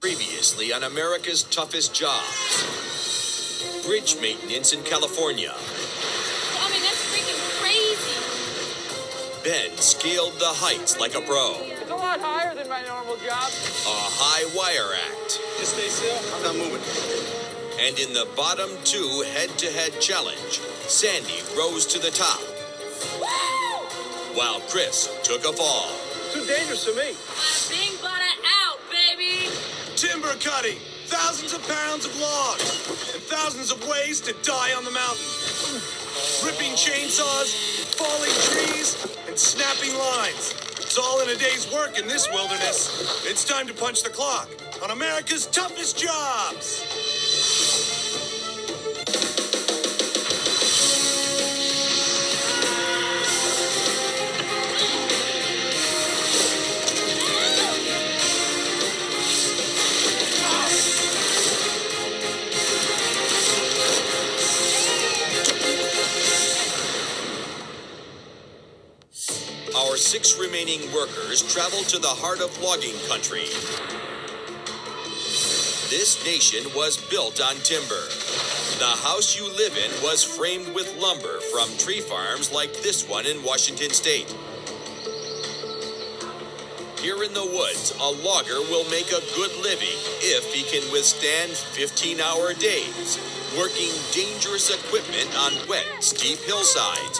Previously on America's Toughest Jobs. Bridge maintenance in California. I mean, that's freaking crazy. Ben scaled the heights like a pro. It's a lot higher than my normal job. A high wire act. Just stay still. I'm not moving. And in the bottom two head-to-head challenge, Sandy rose to the top. Woo! While Chris took a fall. Too dangerous for me. Bing butter out, baby. Timber cutting, thousands of pounds of logs, and thousands of ways to die on the mountain. Ripping chainsaws, falling trees, and snapping lines. It's all in a day's work in this wilderness. It's time to punch the clock on America's Toughest Jobs. Our 6 remaining workers traveled to the heart of logging country. This nation was built on timber. The house you live in was framed with lumber from tree farms like this one in Washington State. Here in the woods, a logger will make a good living if he can withstand 15-hour days, working dangerous equipment on wet, steep hillsides,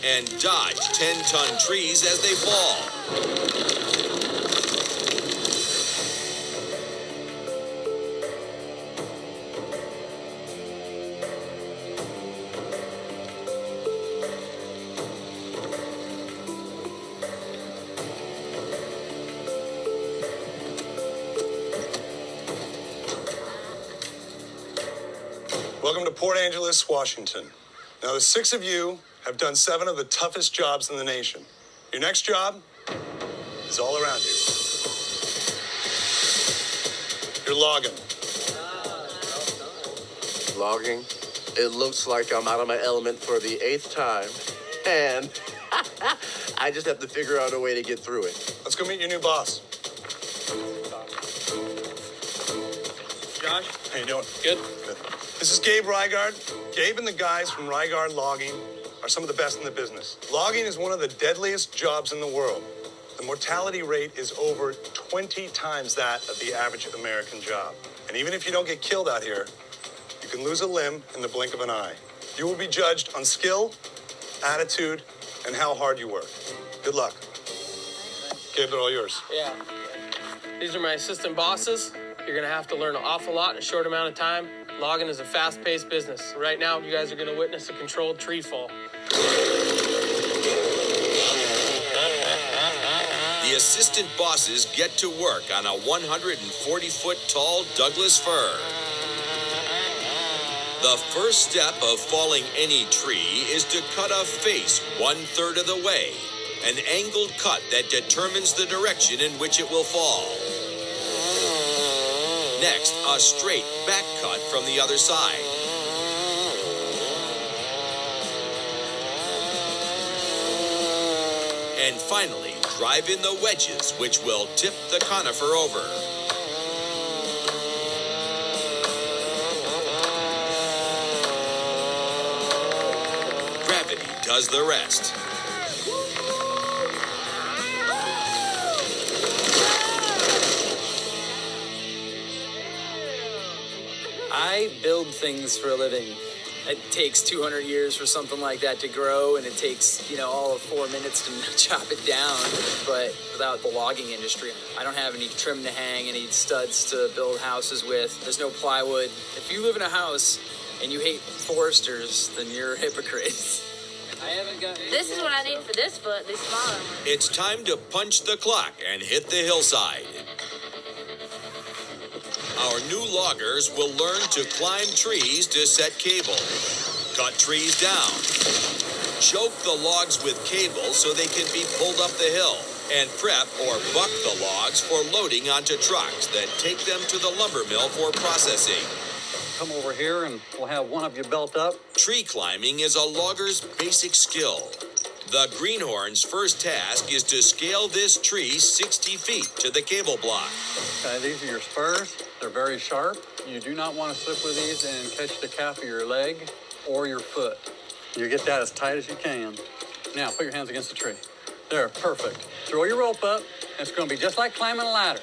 and dodge 10-ton trees as they fall. Welcome to Port Angeles, Washington. Now, the 6 of you have done 7 of the toughest jobs in the nation. Your next job is all around you. You're logging. Logging? It looks like I'm out of my element for the 8th time. And I just have to figure out a way to get through it. Let's go meet your new boss. Josh? How you doing? Good. Good. This is Gabe Rygard. Gabe and the guys from Rygard Logging are some of the best in the business. Logging is one of the deadliest jobs in the world. The mortality rate is over 20 times that of the average American job. And even if you don't get killed out here, you can lose a limb in the blink of an eye. You will be judged on skill, attitude, and how hard you work. Good luck. Gabe, they're all yours. Yeah. These are my assistant bosses. You're going to have to learn an awful lot in a short amount of time. Logging is a fast-paced business. Right now, you guys are going to witness a controlled tree fall. The assistant bosses get to work on a 140-foot tall Douglas fir. The first step of falling any tree is to cut a face 1/3 of the way, an angled cut that determines the direction in which it will fall. Next, a straight back cut from the other side. And finally, drive in the wedges, which will tip the conifer over. Gravity does the rest. I build things for a living. It takes 200 years for something like that to grow, and it takes, all of 4 minutes to chop it down. But without the logging industry, I don't have any trim to hang, any studs to build houses with. There's no plywood. If you live in a house and you hate foresters, then you're a hypocrite. This is what I need for this foot, this smaller one. It's time to punch the clock and hit the hillside. Our new loggers will learn to climb trees to set cable, cut trees down, choke the logs with cable so they can be pulled up the hill, and prep or buck the logs for loading onto trucks that take them to the lumber mill for processing. Come over here and we'll have one of you belt up. Tree climbing is a logger's basic skill. The greenhorn's first task is to scale this tree 60 feet to the cable block. Okay, these are your spurs. They're very sharp. You do not want to slip with these and catch the calf of your leg or your foot. You get that as tight as you can. Now, put your hands against the tree. There, perfect. Throw your rope up. It's going to be just like climbing a ladder.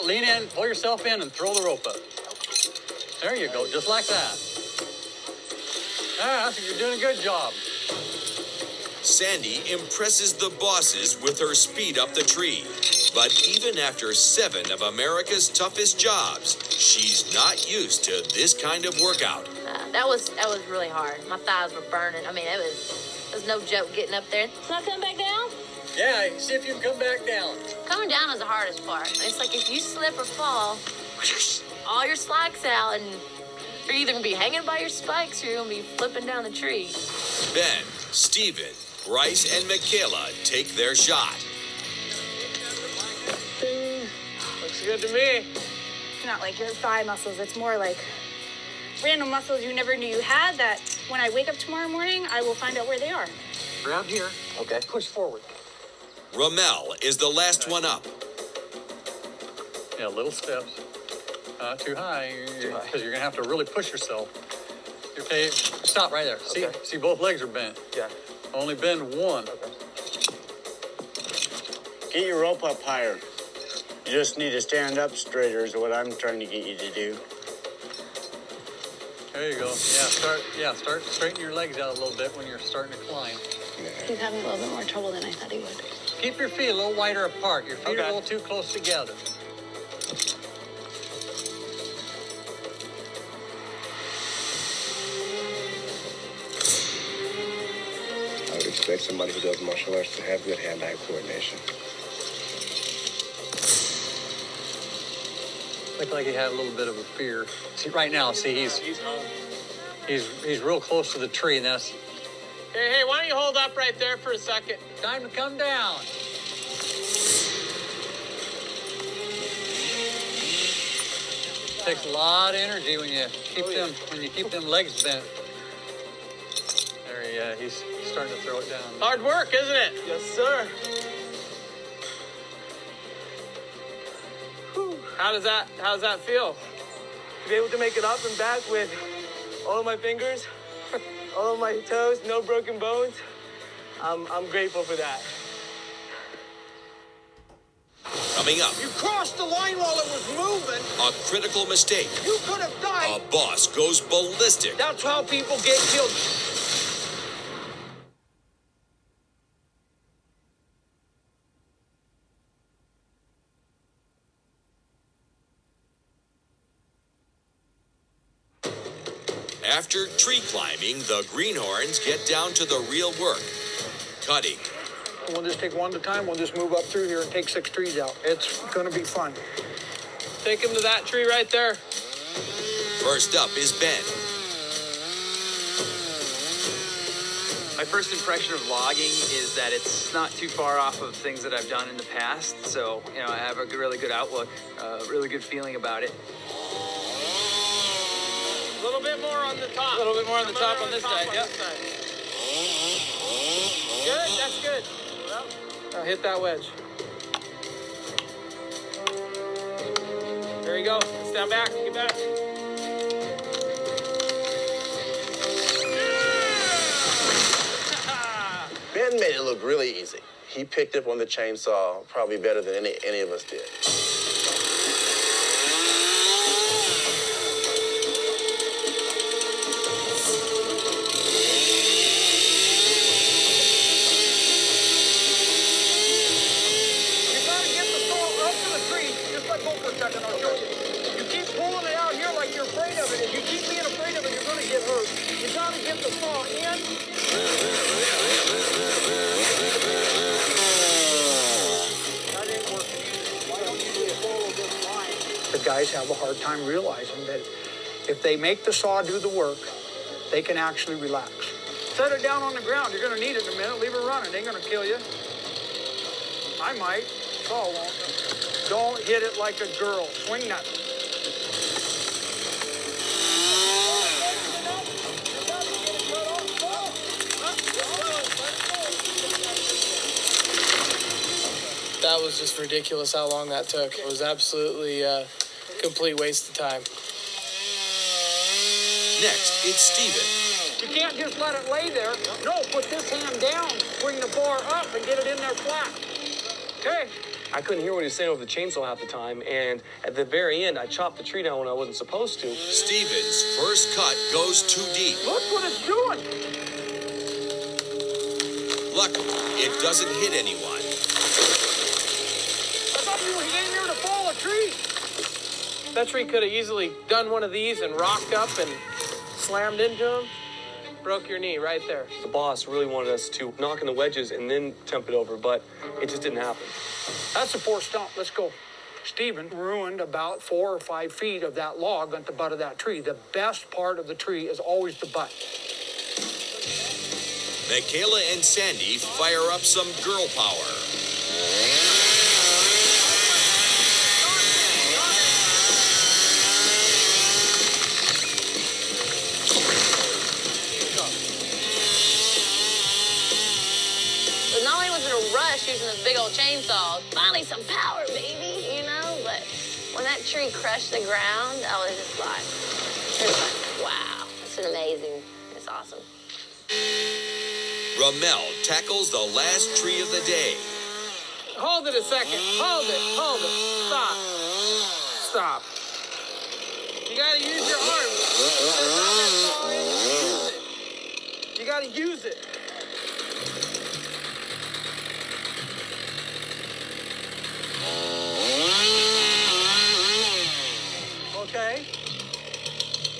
Lean in, pull yourself in, and throw the rope up. There you go, just like that. Ah, you're doing a good job. Sandy impresses the bosses with her speed up the tree. But even after 7 of America's toughest jobs, she's not used to this kind of workout. That was really hard. My thighs were burning. I mean, it was no joke getting up there. Can I come back down? Yeah, see if you can come back down. Coming down is the hardest part. It's like if you slip or fall, all your slacks out, and you're either going to be hanging by your spikes or you're going to be flipping down the tree. Ben, Steven, Bryce, and Michaela take their shot. Looks good to me. It's not like your thigh muscles. It's more like random muscles you never knew you had that when I wake up tomorrow morning, I will find out where they are. Grab here. Okay. Push forward. Rommel is the last one up. Yeah, little steps. Too high, because you're going to have to really push yourself. Okay, stop right there. Okay. See, both legs are bent. Yeah. Only bend one. Okay. Get your rope up higher. You just need to stand up straighter is what I'm trying to get you to do. There you go. Start straighten your legs out a little bit when you're starting to climb. He's having a little bit more trouble than I thought he would. Keep your feet a little wider apart. Your feet are a little too close together. I would expect somebody who does martial arts to have good hand-eye coordination. Looked like he had a little bit of a fear. See, right now, he's real close to the tree, and that's Hey, why don't you hold up right there for a second? time to come down. Takes a lot of energy when you keep them legs bent. There he's starting to throw it down. Hard work, isn't it? Yes, sir. How does that feel? To be able to make it up and back with all of my fingers, all of my toes, no broken bones, I'm grateful for that. Coming up, You crossed the line while it was moving. a critical mistake. You could have died. A boss goes ballistic. That's how people get killed. After tree climbing, the greenhorns get down to the real work. Cutting, We'll just take one at a time. We'll just move up through here and take 6 trees out. It's going to be fun. Take him to that tree right there. first up is Ben. My first impression of logging is that it's not too far off of things that I've done in the past. So, I have a really good outlook, really good feeling about it. A little bit more on the top. A little bit more on the top on this side, yep. Good, that's good. Now hit that wedge. There you go. Stand back, get back. Ben made it look really easy. He picked up on the chainsaw probably better than any of us did. The guys have a hard time realizing that if they make the saw do the work, they can actually relax. Set it down on the ground. You're going to need it in a minute. Leave it running. It ain't going to kill you. I might. Saw won't. Don't hit it like a girl. Swing that. That was just ridiculous how long that took. It was absolutely a complete waste of time. Next, it's Steven. You can't just let it lay there. No, put this hand down, bring the bar up, and get it in there flat. Okay. I couldn't hear what he was saying over the chainsaw half the time, and at the very end, I chopped the tree down when I wasn't supposed to. Steven's first cut goes too deep. Look what it's doing. Luckily, it doesn't hit anyone. I thought you were getting here to fall a tree. That tree could have easily done one of these and rocked up and slammed into him. Broke your knee right there. The boss really wanted us to knock in the wedges and then temp it over, but it just didn't happen. That's a poor stump. Let's go. Steven ruined about 4 or 5 feet of that log at the butt of that tree. The best part of the tree is always the butt. Michaela and Sandy fire up some girl power. But not only was it a rush using this big old chainsaw, finally some power, baby, you know? But when that tree crushed the ground, I was just like, wow, it's amazing. It's awesome. Ramel tackles the last tree of the day. Hold it a second. Hold it. Stop. You gotta use your arm. You gotta use it. Okay.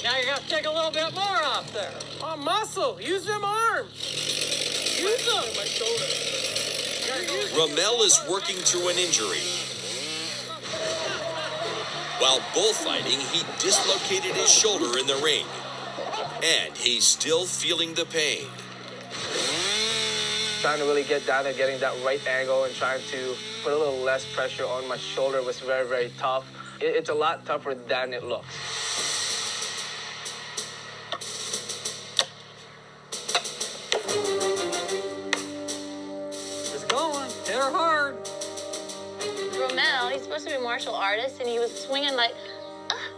Now you got to take a little bit more off there. Oh, muscle. Use them arms. Use them. My shoulder. Ramel is working through an injury. While bullfighting, he dislocated his shoulder in the ring. And he's still feeling the pain. Trying to really get down there, getting that right angle and trying to put a little less pressure on my shoulder was very, very tough. It's a lot tougher than it looks. It's going. Hit her hard. Ramel, he's supposed to be a martial artist, and he was swinging like,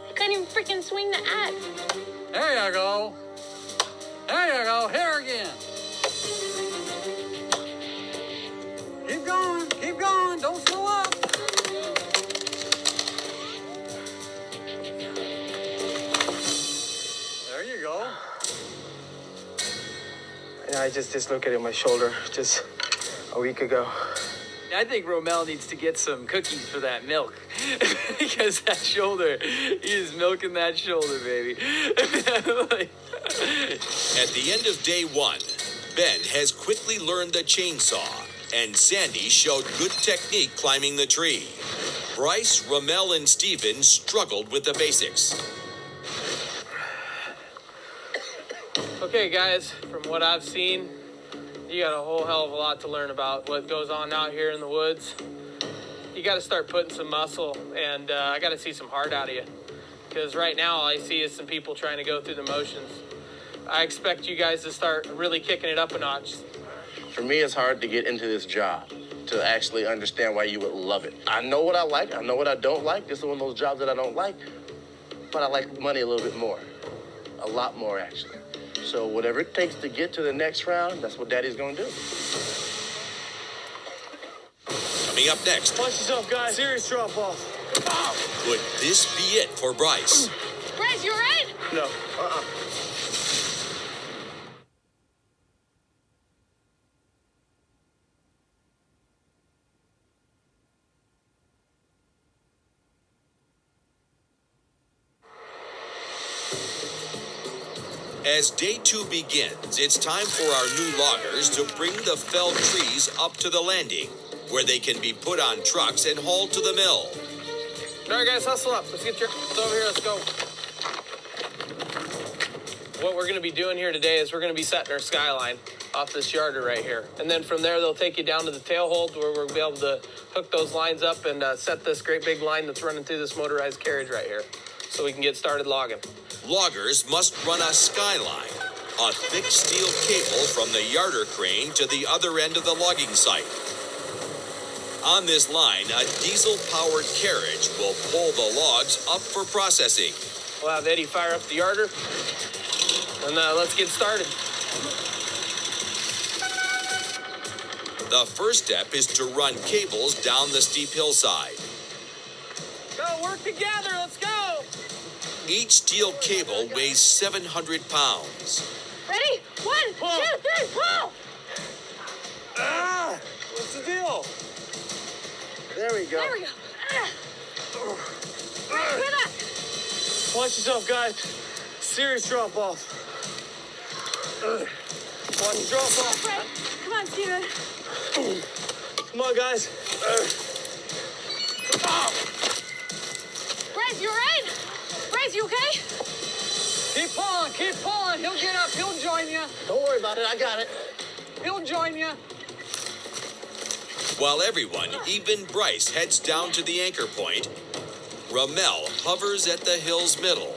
he couldn't even freaking swing the axe. There you go. There you go. Hit her again. Keep going. Keep going. Don't slow up. There you go. Yeah, I just dislocated my shoulder just a week ago. I think Romel needs to get some cookies for that milk. Because that shoulder, he is milking that shoulder, baby. At the end of day 1, Ben has quickly learned the chainsaw, and Sandy showed good technique climbing the tree. Bryce, Ramel, and Steven struggled with the basics. Okay, guys, from what I've seen, you got a whole hell of a lot to learn about what goes on out here in the woods. You got to start putting some muscle, and I got to see some heart out of you. Because right now, all I see is some people trying to go through the motions. I expect you guys to start really kicking it up a notch. For me, it's hard to get into this job, to actually understand why you would love it. I know what I like, I know what I don't like. This is one of those jobs that I don't like, but I like money a little bit more. A lot more, actually. So whatever it takes to get to the next round, that's what Daddy's gonna do. Coming up next, Watch yourself, guys. Serious drop off. could this be it for Bryce? Bryce, you all right? No. As day 2 begins, it's time for our new loggers to bring the felled trees up to the landing, where they can be put on trucks and hauled to the mill. All right, guys, hustle up. Let's get your... It's over here. Let's go. What we're going to be doing here today is we're going to be setting our skyline off this yarder right here. And then from there, they'll take you down to the tail hold where we'll be able to hook those lines up and set this great big line that's running through this motorized carriage right here so we can get started logging. Loggers must run a skyline, a thick steel cable from the yarder crane to the other end of the logging site. On this line, a diesel-powered carriage will pull the logs up for processing. We'll have Eddie fire up the yarder, and let's get started. The first step is to run cables down the steep hillside. Go, work together, let's go! Each steel cable weighs 700 pounds. Ready? 1, 2, 3, pull! Ah! What's the deal? There we go. There we go. Right, with us. Watch yourself, guys. Serious drop off. Watch the drop off. Right. Come on, Steven. Come on, guys. Bryce, you all right? Bryce, you okay? Keep pulling. He'll get up. He'll join you. Don't worry about it. I got it. He'll join you. While everyone, even Bryce, heads down to the anchor point, Ramel hovers at the hill's middle.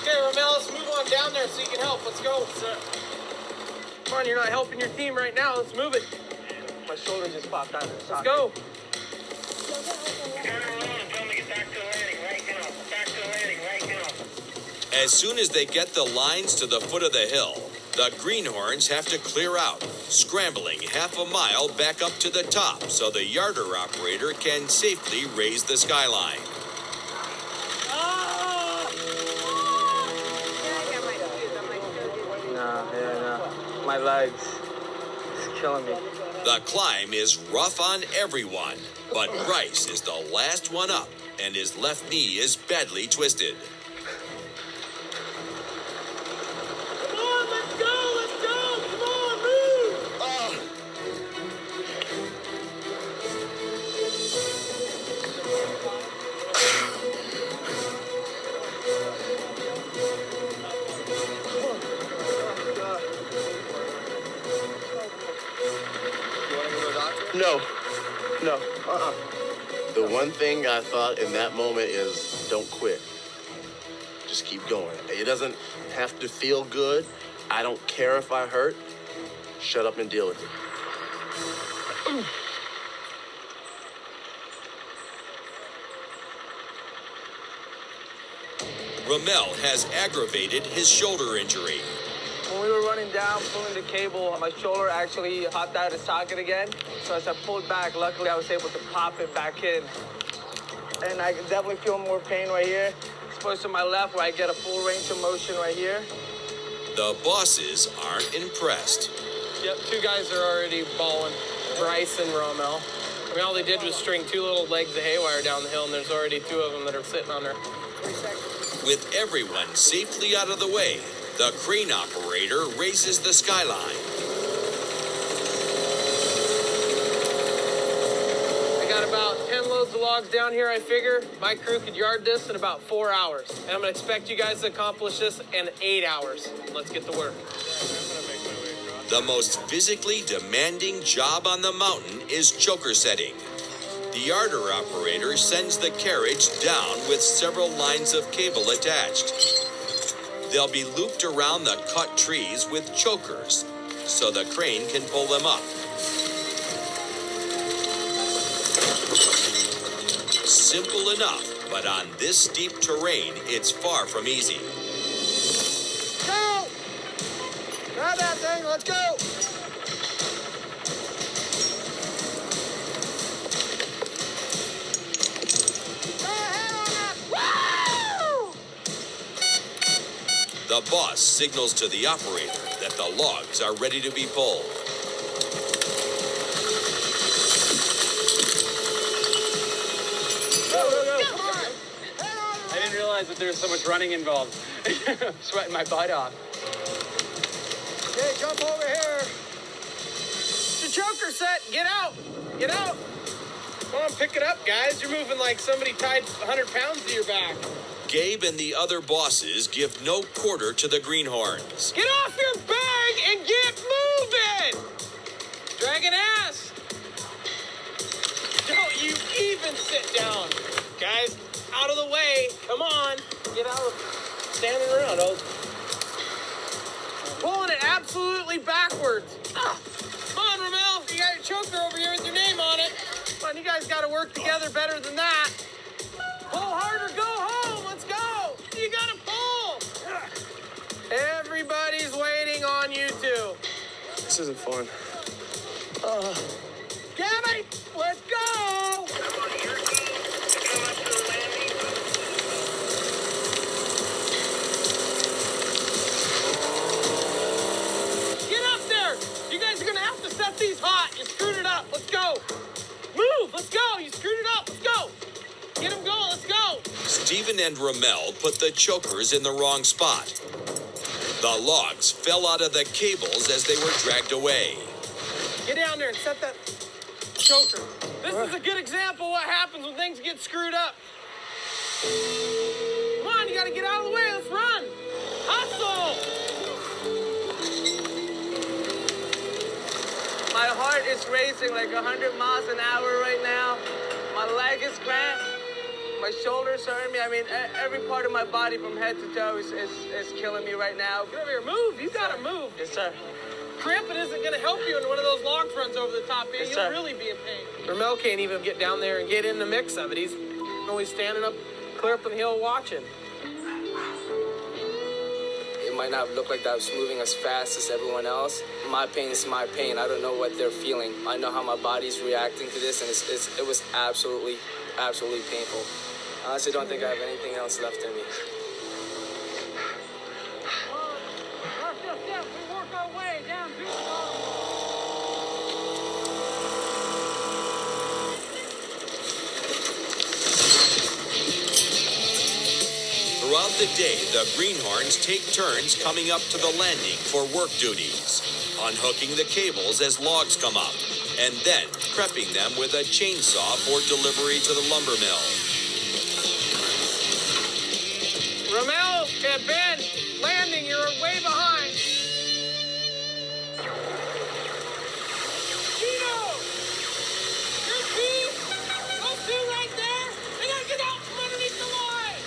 Okay, Ramel, let's move on down there so you can help. Let's go. Come on, you're not helping your team right now. Let's move it. My shoulder just popped out of the Let's socket. go. As soon as they get the lines to the foot of the hill, the greenhorns have to clear out, scrambling half a mile back up to the top so the yarder operator can safely raise the skyline. No. My legs. It's killing me. The climb is rough on everyone, but Bryce is the last one up, and his left knee is badly twisted. Come on, let's go, let's go. Come on, move. No. The one thing I thought in that moment is don't quit. Just keep going. It doesn't have to feel good. I don't care if I hurt. Shut up and deal with it. Ramel has aggravated his shoulder injury. When we were running down, pulling the cable, my shoulder actually popped out of the socket again. So as I pulled back, luckily I was able to pop it back in. And I can definitely feel more pain right here. Supposed to my left where I get a full range of motion right here. The bosses aren't impressed. Yep, 2 guys are already balling. Bryce and Ramel. I mean, all they did was string 2 little legs of haywire down the hill, and there's already 2 of them that are sitting on there. With everyone safely out of the way, the crane operator raises the skyline. I got about 10 loads of logs down here, I figure. My crew could yard this in about 4 hours. And I'm gonna expect you guys to accomplish this in 8 hours. Let's get to work. The most physically demanding job on the mountain is choker setting. The yarder operator sends the carriage down with several lines of cable attached. They'll be looped around the cut trees with chokers, so the crane can pull them up. Simple enough, but on this steep terrain, it's far from easy. Go! Grab that thing, let's go! The boss signals to the operator that the logs are ready to be pulled. I didn't realize that there was so much running involved. Sweating my butt off. Okay, jump over here. The choker set, get out! Get out! Come on, pick it up, guys. You're moving like somebody tied 100 pounds to your back. Gabe and the other bosses give no quarter to the greenhorns. Get off your bag and get moving! Dragon ass! Don't you even sit down. Guys, out of the way. Come on. Get out of standing around. Pulling it absolutely backwards. Ah. they're better than that. Pull harder, go home, let's go. You gotta pull. Everybody's waiting on you two. This isn't fun. Gabby, let's go. Get up there. You guys are gonna have to set these hot. You screwed it up, let's go. Move, let's go, you screwed it up, let's go. Get them going, let's go. Stephen and Ramel put the chokers in the wrong spot. The logs fell out of the cables as they were dragged away. Get down there and set that choker. This is a good example of what happens when things get screwed up. Come on, you gotta get out of the way, let's run. Hustle! My heart is racing like 100 miles an hour right now. My leg is cramped. My shoulders hurt me. I mean, every part of my body from head to toe is killing me right now. Get over here, move, you gotta move. Yes, sir. Cramping isn't gonna help you when one of those logs runs over the top of you. Yes, You'll sir. really be in pain. Ramel can't even get down there and get in the mix of it. He's always standing up, clear up on the hill watching. It might not look like I was moving as fast as everyone else. My pain is my pain. I don't know what they're feeling. I know how my body's reacting to this, and it was absolutely painful. I honestly don't think I have anything else left in me. We work our way down to the bottom. Throughout the day, the greenhorns take turns coming up to the landing for work duties, unhooking the cables as logs come up, and then prepping them with a chainsaw for delivery to the lumber mill. Ramel and Ben, landing, you're way behind. Tino! Your team! Those two right there! They gotta get out from underneath the line!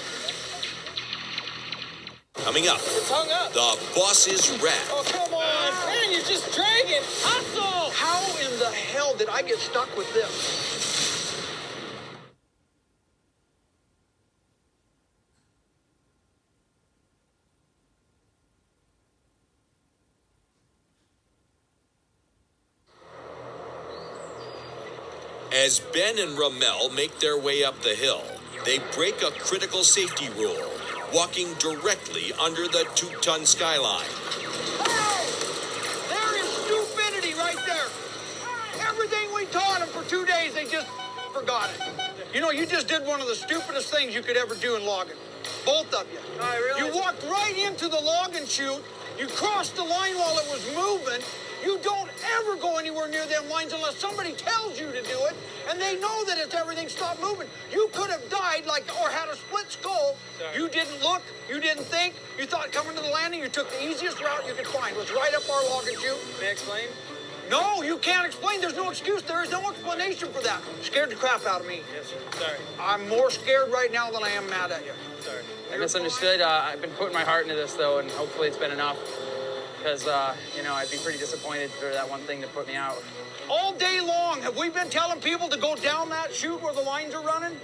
Coming up, It's hung up. the boss's rat. Oh, come on. Man, you're just dragging. Hustle! How in the hell did I get stuck with this? As Ben and Ramel make their way up the hill, they break a critical safety rule, walking directly under the 2-ton skyline. There is stupidity right there. Everything we taught them for 2 days, they just forgot it. You know, you just did one of the stupidest things you could ever do in logging. Both of you. I realize You walked right into the logging chute. You crossed the line while it was moving. You don't ever go anywhere near them lines unless somebody tells you to do it, and they know that it's everything stopped moving. You could have died or had a split skull. Sorry. You didn't look, you didn't think, you thought coming to the landing, you took the easiest route you could find. It was right up our logging chute. May I explain? No, you can't explain. There's no excuse. There is no explanation for that. Scared the crap out of me. Yes, sir. Sorry. I'm more scared right now than I am mad at you. Sorry. I misunderstood. I've been putting my heart into this, though, and hopefully it's been enough. Because, I'd be pretty disappointed for that one thing to put me out. All day long, have we been telling people to go down that chute where the lines are running?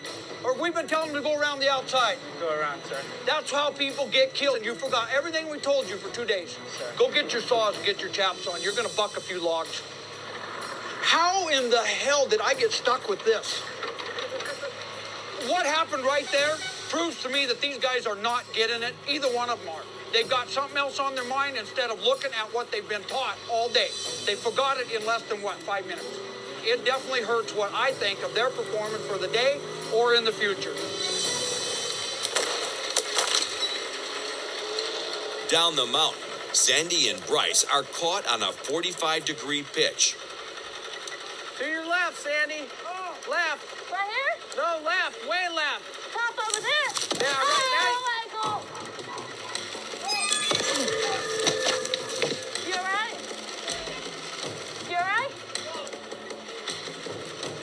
Or have we been telling them to go around the outside? Go around, sir. That's how people get killed. And you forgot everything we told you for 2 days. Sir. Go get your saws and get your chaps on. You're going to buck a few logs. How in the hell did I get stuck with this? What happened right there proves to me that these guys are not getting it. Either one of them are. They've got something else on their mind instead of looking at what they've been taught all day. They forgot it in less than, 5 minutes? It definitely hurts what I think of their performance for the day or in the future. Down the mountain, Sandy and Bryce are caught on a 45-degree pitch. To your left, Sandy. Oh, left. Right here? No, left. Way left. Top over there. Yeah, right Oh, my God. You all right? You all right?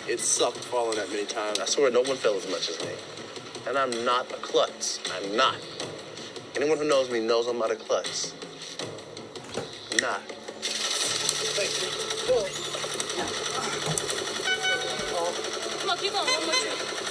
It sucked falling that many times. I swear no one fell as much as me. And I'm not a klutz. I'm not. Anyone who knows me knows I'm not a klutz. I'm not. Come on, keep going. on, one more tree.